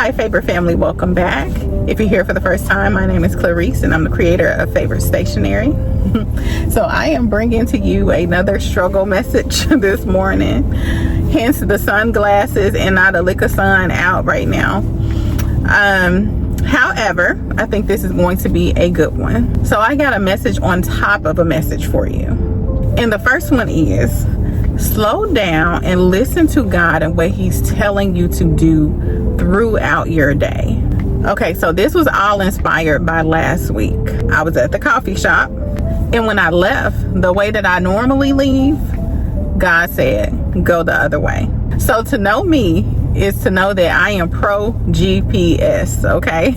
Hi favorite family, welcome back. If you're here for the first time, my name is Clarice and I'm the creator of Favorite Stationery. So I am bringing to you another struggle message this morning, hence the sunglasses and not a lick of sun out right now. However, I think this is going to be a good one. So I got a message on top of a message for you, and the first one is slow down and listen to God and what he's telling you to do throughout your day. Okay, so this was all inspired by last week. I was at the coffee shop, and when I left, the way that I normally leave, God said, go the other way. So to know me is to know that I am pro GPS, okay?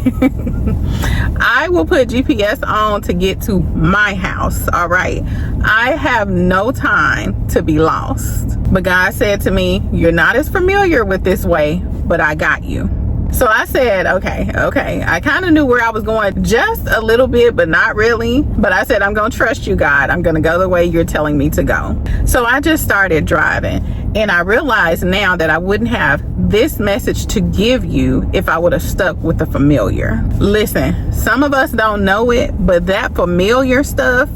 I will put GPS on to get to my house, all right? I have no time to be lost. But God said to me, you're not as familiar with this way, but I got you. So I said, okay. I kind of knew where I was going just a little bit, but not really. But I said, I'm going to trust you, God. I'm going to go the way you're telling me to go. So I just started driving, and I realized now that I wouldn't have this message to give you if I would have stuck with the familiar. Listen, some of us don't know it, but that familiar stuff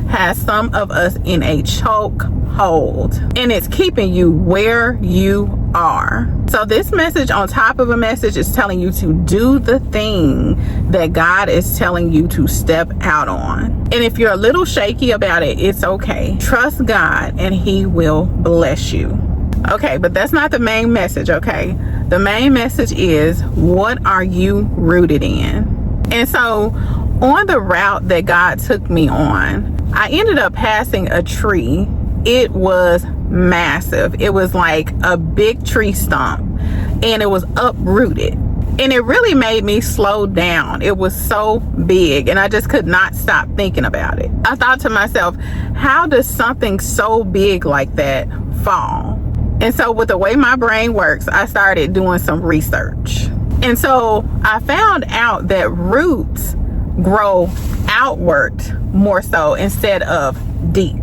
has some of us in a choke hold, and it's keeping you where you are. So this message on top of a message is telling you to do the thing that God is telling you to step out on. And if you're a little shaky about it, it's okay. Trust God and he will bless you. Okay, but that's not the main message, okay? The main message is, what are you rooted in? And so on the route that God took me on, I ended up passing a tree. It was massive. It was like a big tree stump, and it was uprooted. And it really made me slow down. It was so big, and I just could not stop thinking about it. I thought to myself, how does something so big like that fall? And so with the way my brain works, I started doing some research. And so I found out that roots grow outward more so instead of deep.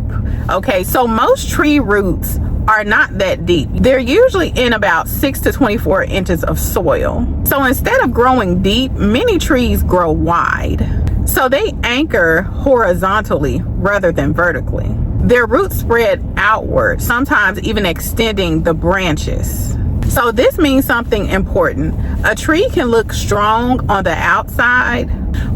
Okay, so most tree roots are not that deep. They're usually in about 6 to 24 inches of soil. So instead of growing deep, many trees grow wide. So they anchor horizontally rather than vertically. Their roots spread outward, sometimes even extending the branches. So this means something important. A tree can look strong on the outside,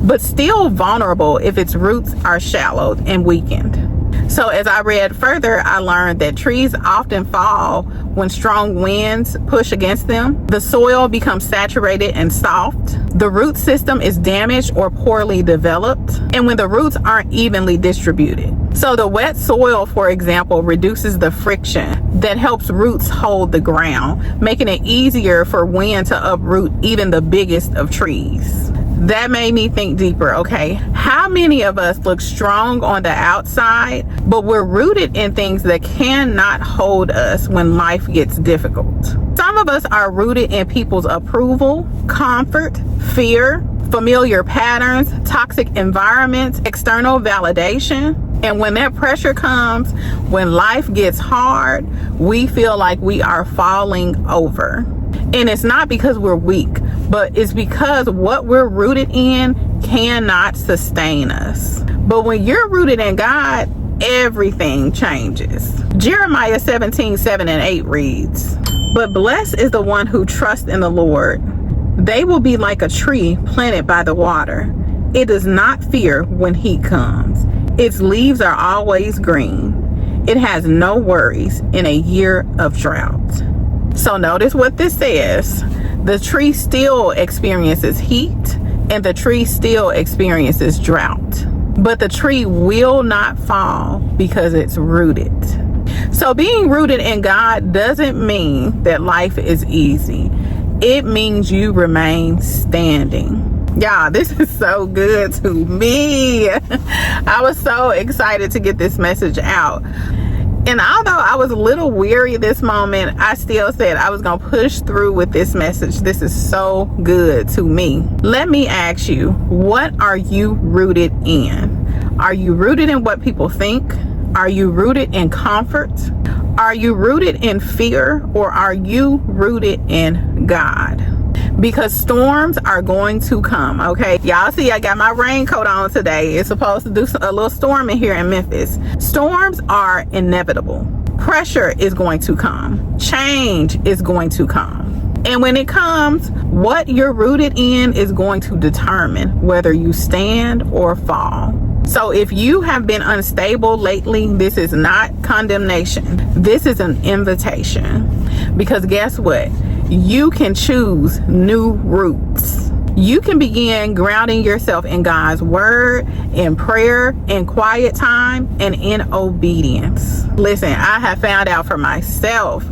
but still vulnerable if its roots are shallow and weakened. So as I read further, I learned that trees often fall when strong winds push against them. The soil becomes saturated and soft. The root system is damaged or poorly developed, and when the roots aren't evenly distributed. So the wet soil, for example, reduces the friction that helps roots hold the ground, making it easier for wind to uproot even the biggest of trees. That made me think deeper, okay? How many of us look strong on the outside, but we're rooted in things that cannot hold us when life gets difficult? Some of us are rooted in people's approval, comfort, fear, familiar patterns, toxic environments, external validation. And when that pressure comes, when life gets hard, we feel like we are falling over. And it's not because we're weak, but it's because what we're rooted in cannot sustain us. But when you're rooted in God, everything changes. Jeremiah 17:7-8 reads, "But blessed is the one who trusts in the Lord. They will be like a tree planted by the water. It does not fear when heat comes. Its leaves are always green. It has no worries in a year of drought." So notice what this says. The tree still experiences heat, and the tree still experiences drought. But the tree will not fall because it's rooted. So being rooted in God doesn't mean that life is easy. It means you remain standing. Y'all, this is so good to me. I was so excited to get this message out. And although I was a little weary this moment, I still said I was going to push through with this message. This is so good to me. Let me ask you, what are you rooted in? Are you rooted in what people think? Are you rooted in comfort? Are you rooted in fear, or are you rooted in God? because storms are going to come. Okay, y'all see I got my raincoat on today. It's supposed to do a little storming here in Memphis. Storms are inevitable. Pressure is going to come. Change is going to come. And when it comes, what you're rooted in is going to determine whether you stand or fall. So if you have been unstable lately, this is not condemnation. This is an invitation. Because guess what? You can choose new roots. You can begin grounding yourself in God's word, in prayer, in quiet time, and in obedience. Listen, I have found out for myself,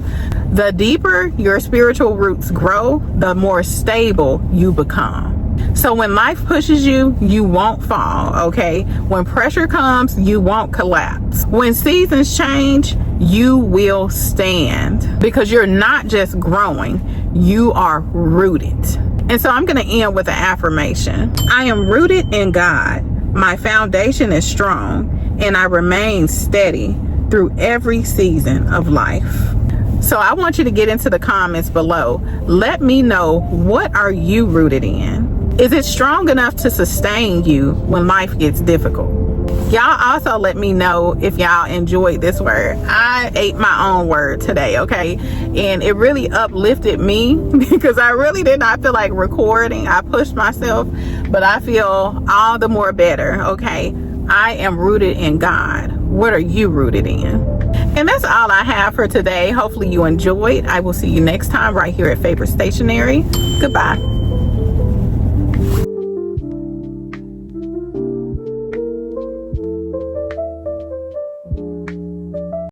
the deeper your spiritual roots grow, the more stable you become. So when life pushes you, you won't fall, okay? When pressure comes, you won't collapse. When seasons change, you will stand, because you're not just growing, you are rooted. And so I'm going to end with an affirmation. I am rooted in God. My foundation is strong, and I remain steady through every season of life. So I want you to get into the comments below. Let me know, what are you rooted in? Is it strong enough to sustain you when life gets difficult? Y'all also let me know if y'all enjoyed this word. I ate my own word today, okay? And it really uplifted me because I really did not feel like recording. I pushed myself, but I feel all the more better, okay? I am rooted in God. What are you rooted in? And that's all I have for today. Hopefully you enjoyed. I will see you next time right here at Favorite Stationery. Goodbye.